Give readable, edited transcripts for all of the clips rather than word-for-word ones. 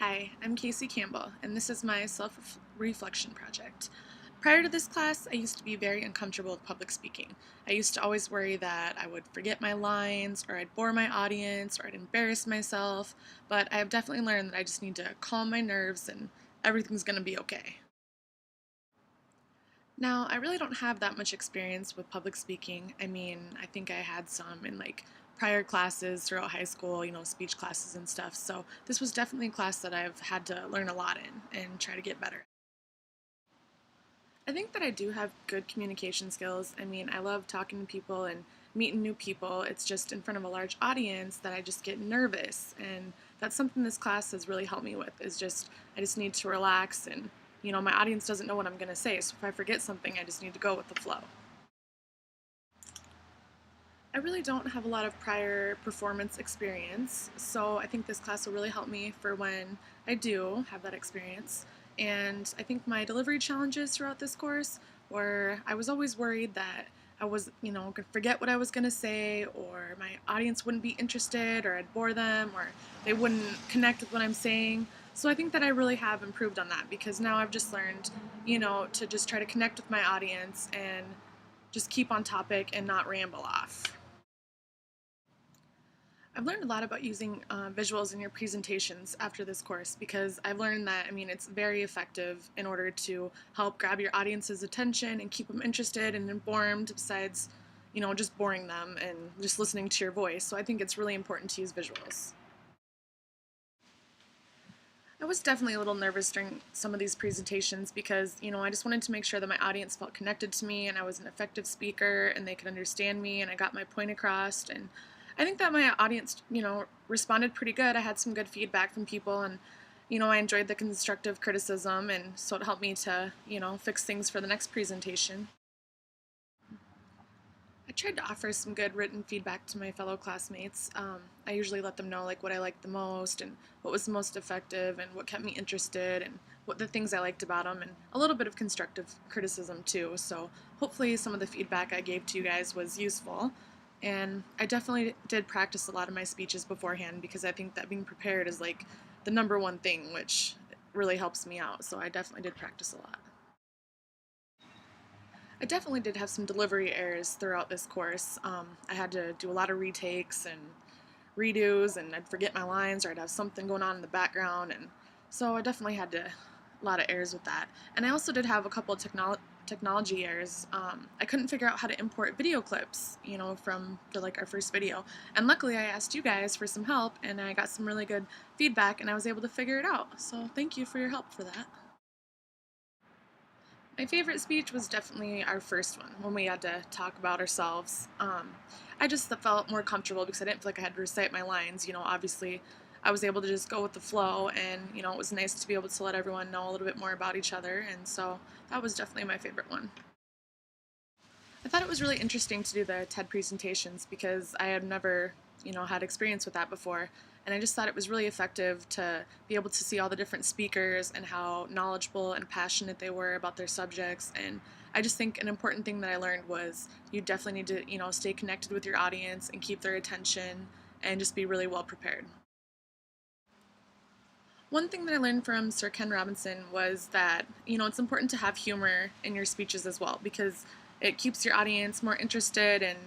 Hi, I'm Casey Campbell, and this is my self-reflection project. Prior to this class, I used to be very uncomfortable with public speaking. I used to always worry that I would forget my lines, or I'd bore my audience, or I'd embarrass myself, but I have definitely learned that I just need to calm my nerves and everything's going to be okay. Now, I really don't have that much experience with public speaking. I mean, I think I had some in prior classes throughout high school, speech classes and stuff. So this was definitely a class that I've had to learn a lot in and try to get better. I think that I do have good communication skills. I mean, I love talking to people and meeting new people. It's just in front of a large audience that I just get nervous, and that's something this class has really helped me with. I just need to relax, and my audience doesn't know what I'm going to say, so if I forget something, I just need to go with the flow. I really don't have a lot of prior performance experience, so I think this class will really help me for when I do have that experience. And I think my delivery challenges throughout this course were I was always worried that I was, going to forget what I was going to say, or my audience wouldn't be interested, or I'd bore them, or they wouldn't connect with what I'm saying. So I think that I really have improved on that because now I've just learned, to just try to connect with my audience and just keep on topic and not ramble off. I've learned a lot about using visuals in your presentations after this course because I've learned that, it's very effective in order to help grab your audience's attention and keep them interested and informed besides, just boring them and just listening to your voice. So I think it's really important to use visuals. I was definitely a little nervous during some of these presentations because, I just wanted to make sure that my audience felt connected to me and I was an effective speaker and they could understand me and I got my point across. And I think that my audience, responded pretty good. I had some good feedback from people and, I enjoyed the constructive criticism and so it helped me to, fix things for the next presentation. I tried to offer some good written feedback to my fellow classmates. I usually let them know what I liked the most and what was the most effective and what kept me interested and what the things I liked about them and a little bit of constructive criticism too. So hopefully some of the feedback I gave to you guys was useful. And I definitely did practice a lot of my speeches beforehand because I think that being prepared is the number one thing which really helps me out. So I definitely did practice a lot. I definitely did have some delivery errors throughout this course. I had to do a lot of retakes and redos, and I'd forget my lines, or I'd have something going on in the background, and so I definitely had a lot of errors with that. And I also did have a couple of technology errors. I couldn't figure out how to import video clips, from our first video. And luckily, I asked you guys for some help, and I got some really good feedback, and I was able to figure it out. So thank you for your help for that. My favorite speech was definitely our first one when we had to talk about ourselves. I just felt more comfortable because I didn't feel like I had to recite my lines. Obviously, I was able to just go with the flow, and it was nice to be able to let everyone know a little bit more about each other, and so that was definitely my favorite one. I thought it was really interesting to do the TED presentations because I had never, had experience with that before. And I just thought it was really effective to be able to see all the different speakers and how knowledgeable and passionate they were about their subjects. And I just think an important thing that I learned was you definitely need to, stay connected with your audience and keep their attention and just be really well prepared. One thing that I learned from Sir Ken Robinson was that, it's important to have humor in your speeches as well because it keeps your audience more interested and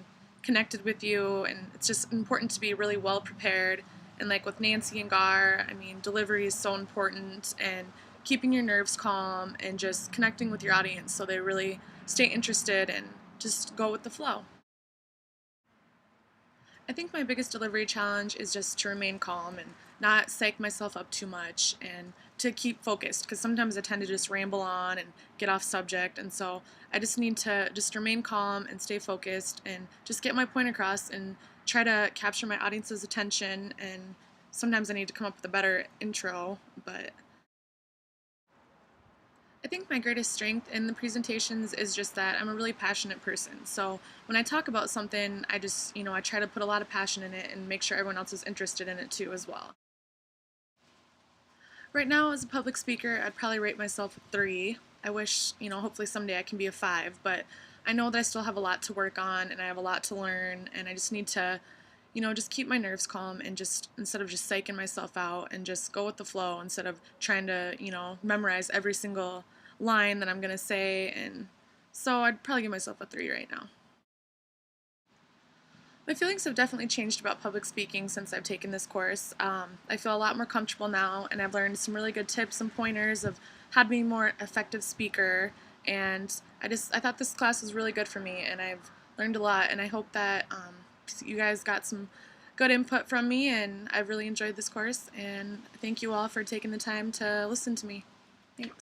connected with you, and it's just important to be really well prepared. And with Nancy and Gar, delivery is so important, and keeping your nerves calm and just connecting with your audience so they really stay interested and just go with the flow. I think my biggest delivery challenge is just to remain calm and not psych myself up too much and to keep focused because sometimes I tend to just ramble on and get off subject, and so I just need to just remain calm and stay focused and just get my point across and try to capture my audience's attention. And sometimes I need to come up with a better intro, but I think my greatest strength in the presentations is just that I'm a really passionate person. So when I talk about something, I just, I try to put a lot of passion in it and make sure everyone else is interested in it too as well. Right now, as a public speaker, I'd probably rate myself a 3. I wish, hopefully someday I can be a 5, but I know that I still have a lot to work on and I have a lot to learn, and I just need to, just keep my nerves calm and just instead of just psyching myself out and just go with the flow instead of trying to, memorize every single line that I'm going to say. And so I'd probably give myself a 3 right now. My feelings have definitely changed about public speaking since I've taken this course. I feel a lot more comfortable now, and I've learned some really good tips and pointers of how to be a more effective speaker. And I thought this class was really good for me, and I've learned a lot. And I hope that you guys got some good input from me, and I've really enjoyed this course. And thank you all for taking the time to listen to me. Thanks.